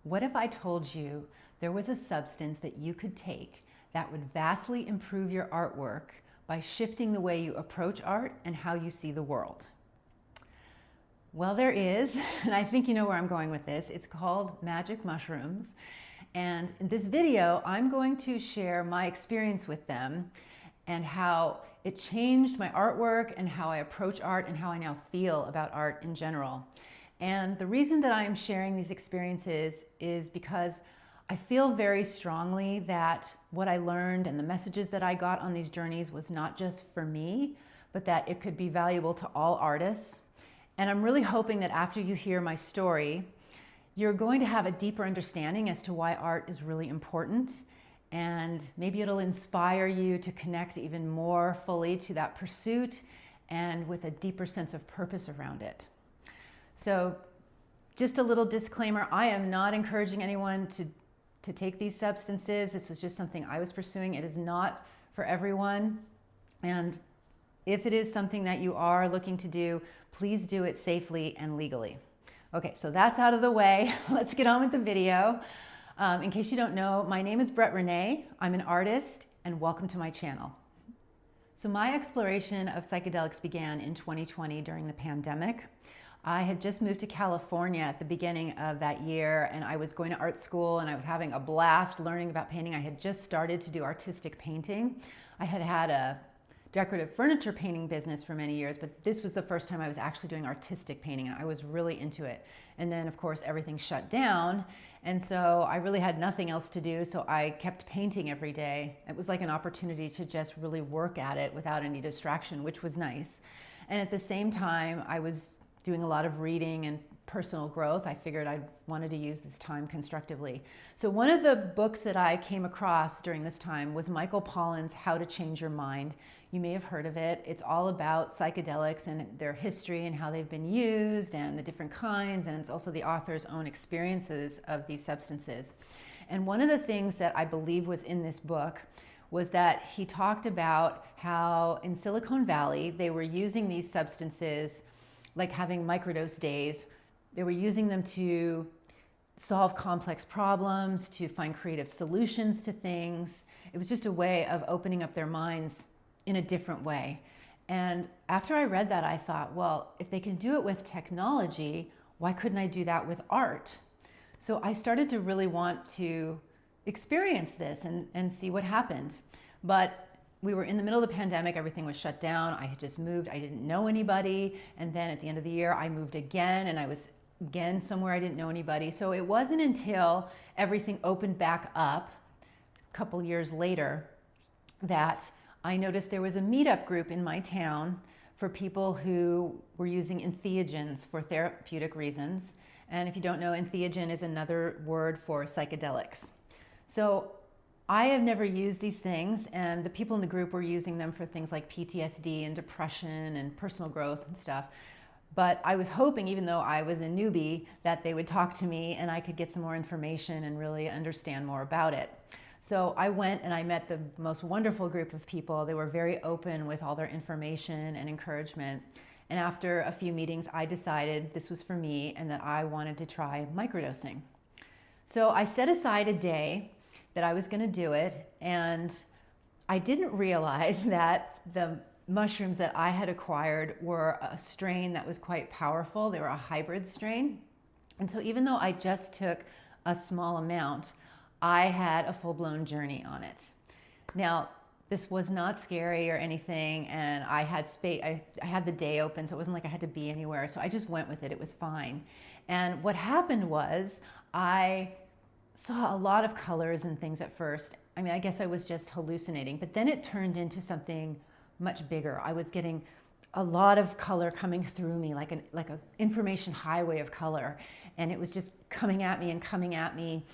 What if I told you there was a substance that you could take that would vastly improve your artwork by shifting the way you approach art and how you see the world? Well, there is, and I think you know where I'm going with this. It's called magic mushrooms. And in this video, I'm going to share my experience with them and how it changed my artwork and how I approach art and how I now feel about art in general. And the reason that I am sharing these experiences is because I feel very strongly that what I learned and the messages that I got on these journeys was not just for me, but that it could be valuable to all artists. And I'm really hoping that after you hear my story, you're going to have a deeper understanding as to why art is really important. And maybe it'll inspire you to connect even more fully to that pursuit and with a deeper sense of purpose around it. So just a little disclaimer, I am not encouraging anyone to take these substances. This was just something I was pursuing. It is not for everyone. And if it is something that you are looking to do, please do it safely and legally. Okay, so that's out of the way. Let's get on with the video. In case you don't know, my name is Brett Renee. I'm an artist, and welcome to my channel. So my exploration of psychedelics began in 2020 during the pandemic. I had just moved to California at the beginning of that year, and I was going to art school and I was having a blast learning about painting. I had just started to do artistic painting. I had had a decorative furniture painting business for many years, but this was the first time I was actually doing artistic painting, and I was really into it. And then of course everything shut down, and so I really had nothing else to do, so I kept painting every day. It was like an opportunity to just really work at it without any distraction, which was nice. And at the same time, I was doing a lot of reading and personal growth. I figured I wanted to use this time constructively. So one of the books that I came across during this time was Michael Pollan's How to Change Your Mind. You may have heard of it. It's all about psychedelics and their history and how they've been used and the different kinds, and it's also the author's own experiences of these substances. And one of the things that I believe was in this book was that he talked about how in Silicon Valley they were using these substances, like having microdose days. They were using them to solve complex problems, to find creative solutions to things. It was just a way of opening up their minds in a different way. And after I read that, I thought, well, if they can do it with technology, why couldn't I do that with art? So I started to really want to experience this and see what happened. But we were in the middle of the pandemic, everything was shut down. I had just moved, I didn't know anybody. And then at the end of the year, I moved again, and I was again somewhere I didn't know anybody. So it wasn't until everything opened back up a couple years later that I noticed there was a meetup group in my town for people who were using entheogens for therapeutic reasons. And if you don't know, entheogen is another word for psychedelics. So I have never used these things, and the people in the group were using them for things like PTSD and depression and personal growth and stuff. But I was hoping, even though I was a newbie, that they would talk to me and I could get some more information and really understand more about it. So I went and I met the most wonderful group of people. They were very open with all their information and encouragement. And after a few meetings, I decided this was for me and that I wanted to try microdosing. So I set aside a day that I was going to do it, and I didn't realize that the mushrooms that I had acquired were a strain that was quite powerful. They were a hybrid strain. And so even though I just took a small amount, I had a full-blown journey on it. Now, this was not scary or anything, and I had space. I had the day open, so it wasn't like I had to be anywhere. So I just went with it. It was fine. And what happened was I saw a lot of colors and things at first. I mean, I guess I was just hallucinating, but then it turned into something much bigger. I was getting a lot of color coming through me, like an information highway of color. And it was just coming at me and coming at me.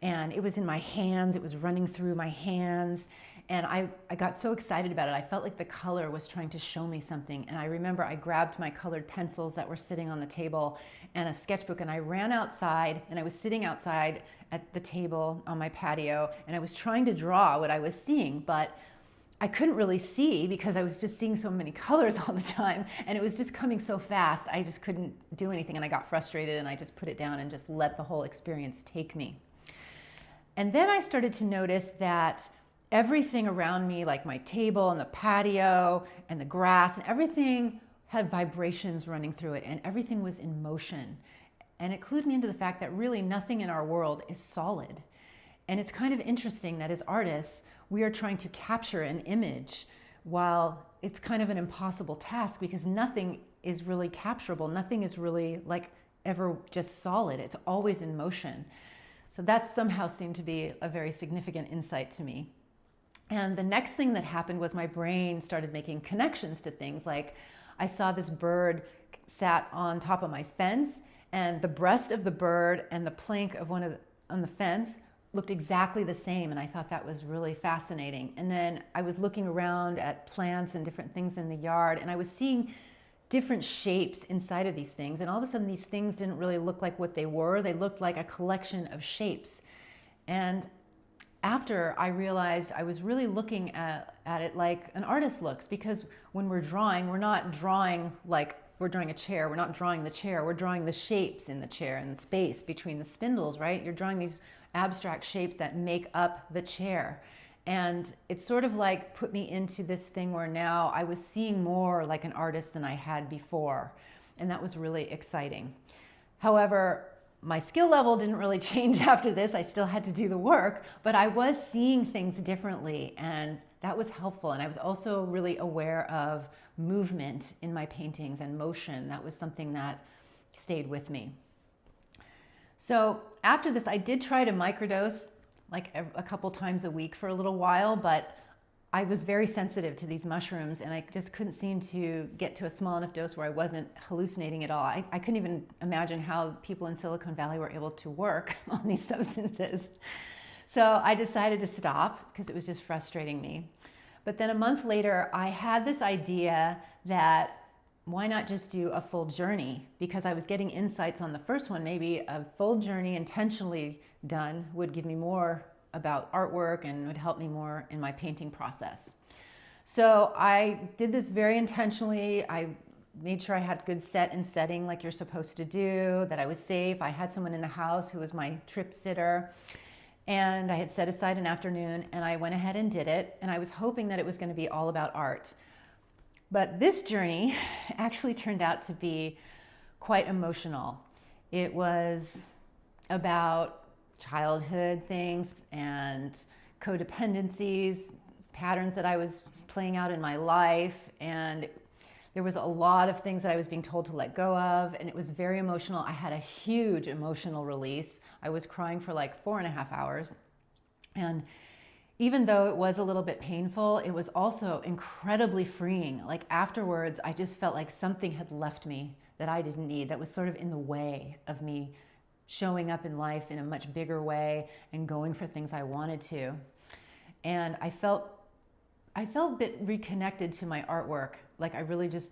And it was in my hands, it was running through my hands. And I got so excited about it. I felt like the color was trying to show me something. And I remember I grabbed my colored pencils that were sitting on the table and a sketchbook, and I ran outside, and I was sitting outside at the table on my patio, and I was trying to draw what I was seeing, but I couldn't really see because I was just seeing so many colors all the time, and it was just coming so fast. I just couldn't do anything, and I got frustrated, and I just put it down and just let the whole experience take me. And then I started to notice that everything around me, like my table and the patio and the grass and everything, had vibrations running through it, and everything was in motion. And it clued me into the fact that really nothing in our world is solid. And it's kind of interesting that as artists, we are trying to capture an image while it's kind of an impossible task, because nothing is really capturable. Nothing is really like ever just solid. It's always in motion. So that somehow seemed to be a very significant insight to me. And the next thing that happened was my brain started making connections to things. Like I saw this bird sat on top of my fence, and the breast of the bird and the plank of on the fence looked exactly the same, and I thought that was really fascinating. And then I was looking around at plants and different things in the yard, and I was seeing different shapes inside of these things, and all of a sudden these things didn't really look like what they were. They looked like a collection of shapes. And after I realized I was really looking at it like an artist looks, because when we're not drawing like we're drawing a chair. We're not drawing the chair. We're drawing the shapes in the chair and the space between the spindles, right? You're drawing these abstract shapes that make up the chair. And it sort of like put me into this thing where now I was seeing more like an artist than I had before. And that was really exciting. However, my skill level didn't really change after this. I still had to do the work, but I was seeing things differently, and that was helpful. And I was also really aware of movement in my paintings and motion. That was something that stayed with me. So after this, I did try to microdose like a couple times a week for a little while, but I was very sensitive to these mushrooms, and I just couldn't seem to get to a small enough dose where I wasn't hallucinating at all. I couldn't even imagine how people in Silicon Valley were able to work on these substances. So I decided to stop because it was just frustrating me. But then a month later, I had this idea that why not just do a full journey? Because I was getting insights on the first one. Maybe a full journey intentionally done would give me more about artwork and would help me more in my painting process. So I did this very intentionally. I made sure I had good set and setting like you're supposed to do, that I was safe. I had someone in the house who was my trip sitter, and I had set aside an afternoon, and I went ahead and did it, and I was hoping that it was going to be all about art. But this journey actually turned out to be quite emotional. It was about childhood things and codependencies, patterns that I was playing out in my life, and there was a lot of things that I was being told to let go of, and it was very emotional. I had a huge emotional release. I was crying for like 4.5 hours, and even though it was a little bit painful, it was also incredibly freeing. Like afterwards, I just felt like something had left me that I didn't need, that was sort of in the way of me showing up in life in a much bigger way and going for things I wanted to. And I felt a bit reconnected to my artwork, like I really just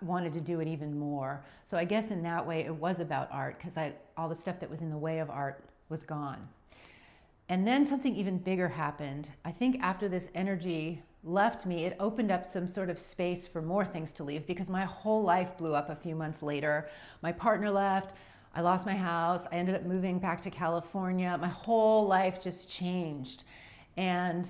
wanted to do it even more. So I guess in that way it was about art, because all the stuff that was in the way of art was gone. And then something even bigger happened. I think after this energy left me, it opened up some sort of space for more things to leave, because my whole life blew up a few months later. My partner left, I lost my house, I ended up moving back to California. My whole life just changed. And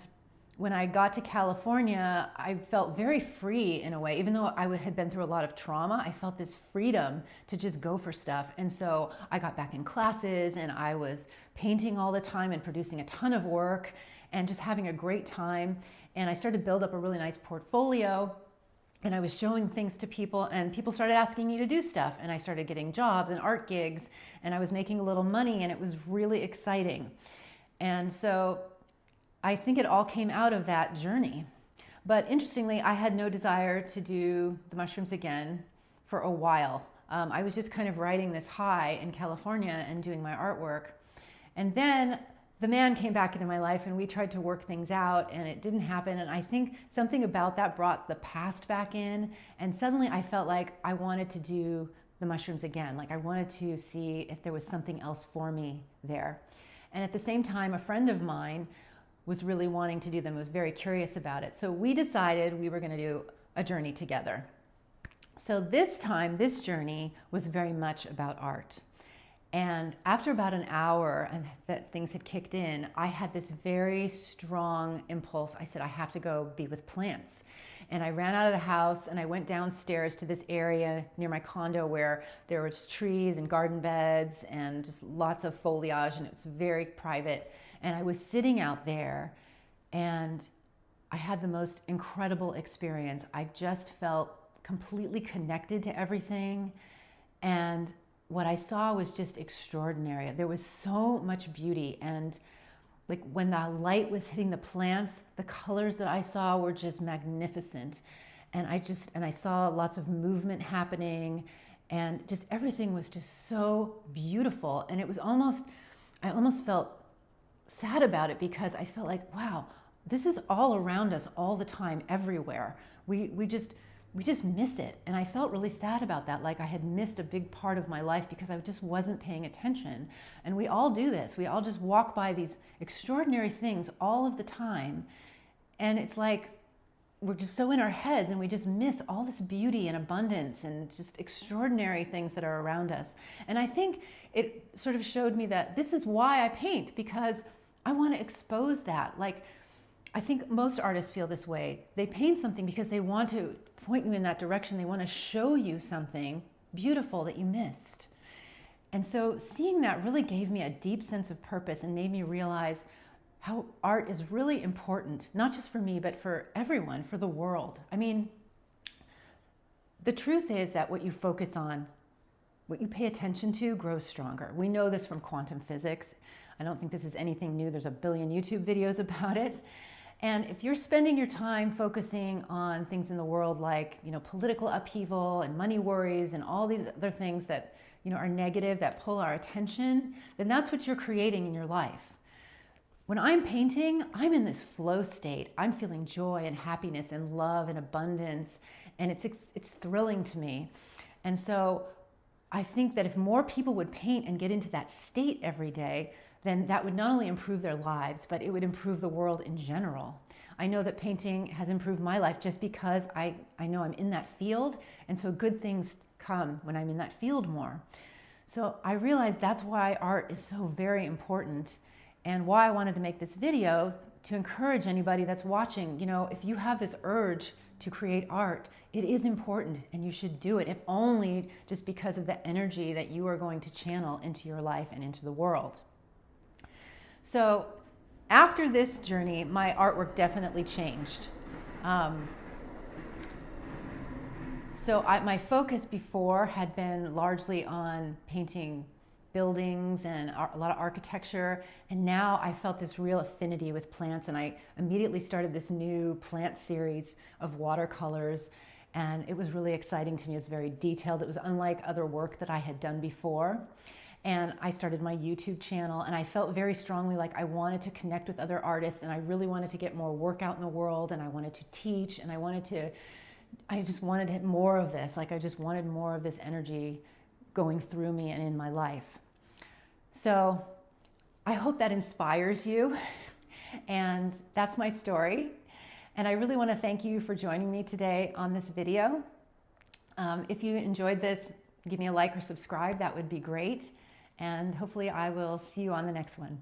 when I got to California, I felt very free in a way. Even though I had been through a lot of trauma, I felt this freedom to just go for stuff. And so I got back in classes, and I was painting all the time and producing a ton of work and just having a great time. And I started to build up a really nice portfolio, and I was showing things to people, and people started asking me to do stuff, and I started getting jobs and art gigs, and I was making a little money, and it was really exciting. And so I think it all came out of that journey. But interestingly, I had no desire to do the mushrooms again for a while. I was just kind of riding this high in California and doing my artwork. And then the man came back into my life, and we tried to work things out, and it didn't happen. And I think something about that brought the past back in, and suddenly I felt like I wanted to do the mushrooms again. Like I wanted to see if there was something else for me there. And at the same time, a friend of mine was really wanting to do them, was very curious about it. So we decided we were going to do a journey together. So this time, this journey was very much about art. And after about an hour and that things had kicked in, I had this very strong impulse. I said, I have to go be with plants. And I ran out of the house and I went downstairs to this area near my condo where there were just trees and garden beds and just lots of foliage, and it was very private. And I was sitting out there and I had the most incredible experience. I just felt completely connected to everything. And what I saw was just extraordinary. There was so much beauty, and like when the light was hitting the plants, the colors that I saw were just magnificent. And I saw lots of movement happening, and just everything was just so beautiful. And it was I almost felt sad about it, because I felt like, wow, this is all around us all the time, everywhere. We just miss it. And I felt really sad about that. Like I had missed a big part of my life because I just wasn't paying attention. And we all do this. We all just walk by these extraordinary things all of the time. And it's like, we're just so in our heads and we just miss all this beauty and abundance and just extraordinary things that are around us. And I think it sort of showed me that this is why I paint, because I want to expose that. Like, I think most artists feel this way. They paint something because they want to point you in that direction. They want to show you something beautiful that you missed. And so seeing that really gave me a deep sense of purpose and made me realize how art is really important, not just for me, but for everyone, for the world. I mean, the truth is that what you focus on, what you pay attention to, grows stronger. We know this from quantum physics. I don't think this is anything new. There's a billion YouTube videos about it. And if you're spending your time focusing on things in the world like, political upheaval and money worries and all these other things that, are negative, that pull our attention, then that's what you're creating in your life. When I'm painting, I'm in this flow state. I'm feeling joy and happiness and love and abundance, and it's thrilling to me. And so I think that if more people would paint and get into that state every day, then that would not only improve their lives, but it would improve the world in general. I know that painting has improved my life just because I know I'm in that field, and so good things come when I'm in that field more. So I realized that's why art is so very important, and why I wanted to make this video to encourage anybody that's watching. If you have this urge to create art, it is important and you should do it, if only just because of the energy that you are going to channel into your life and into the world. So after this journey, my artwork definitely changed. My focus before had been largely on painting buildings and a lot of architecture, and now I felt this real affinity with plants, and I immediately started this new plant series of watercolors, and it was really exciting to me. It was very detailed. It was unlike other work that I had done before. And I started my YouTube channel, and I felt very strongly like I wanted to connect with other artists, and I really wanted to get more work out in the world, and I wanted to teach, and I just wanted more of this. Like I just wanted more of this energy going through me and in my life. So I hope that inspires you, and that's my story. And I really want to thank you for joining me today on this video. If you enjoyed this, give me a like or subscribe. That would be great. And hopefully I will see you on the next one.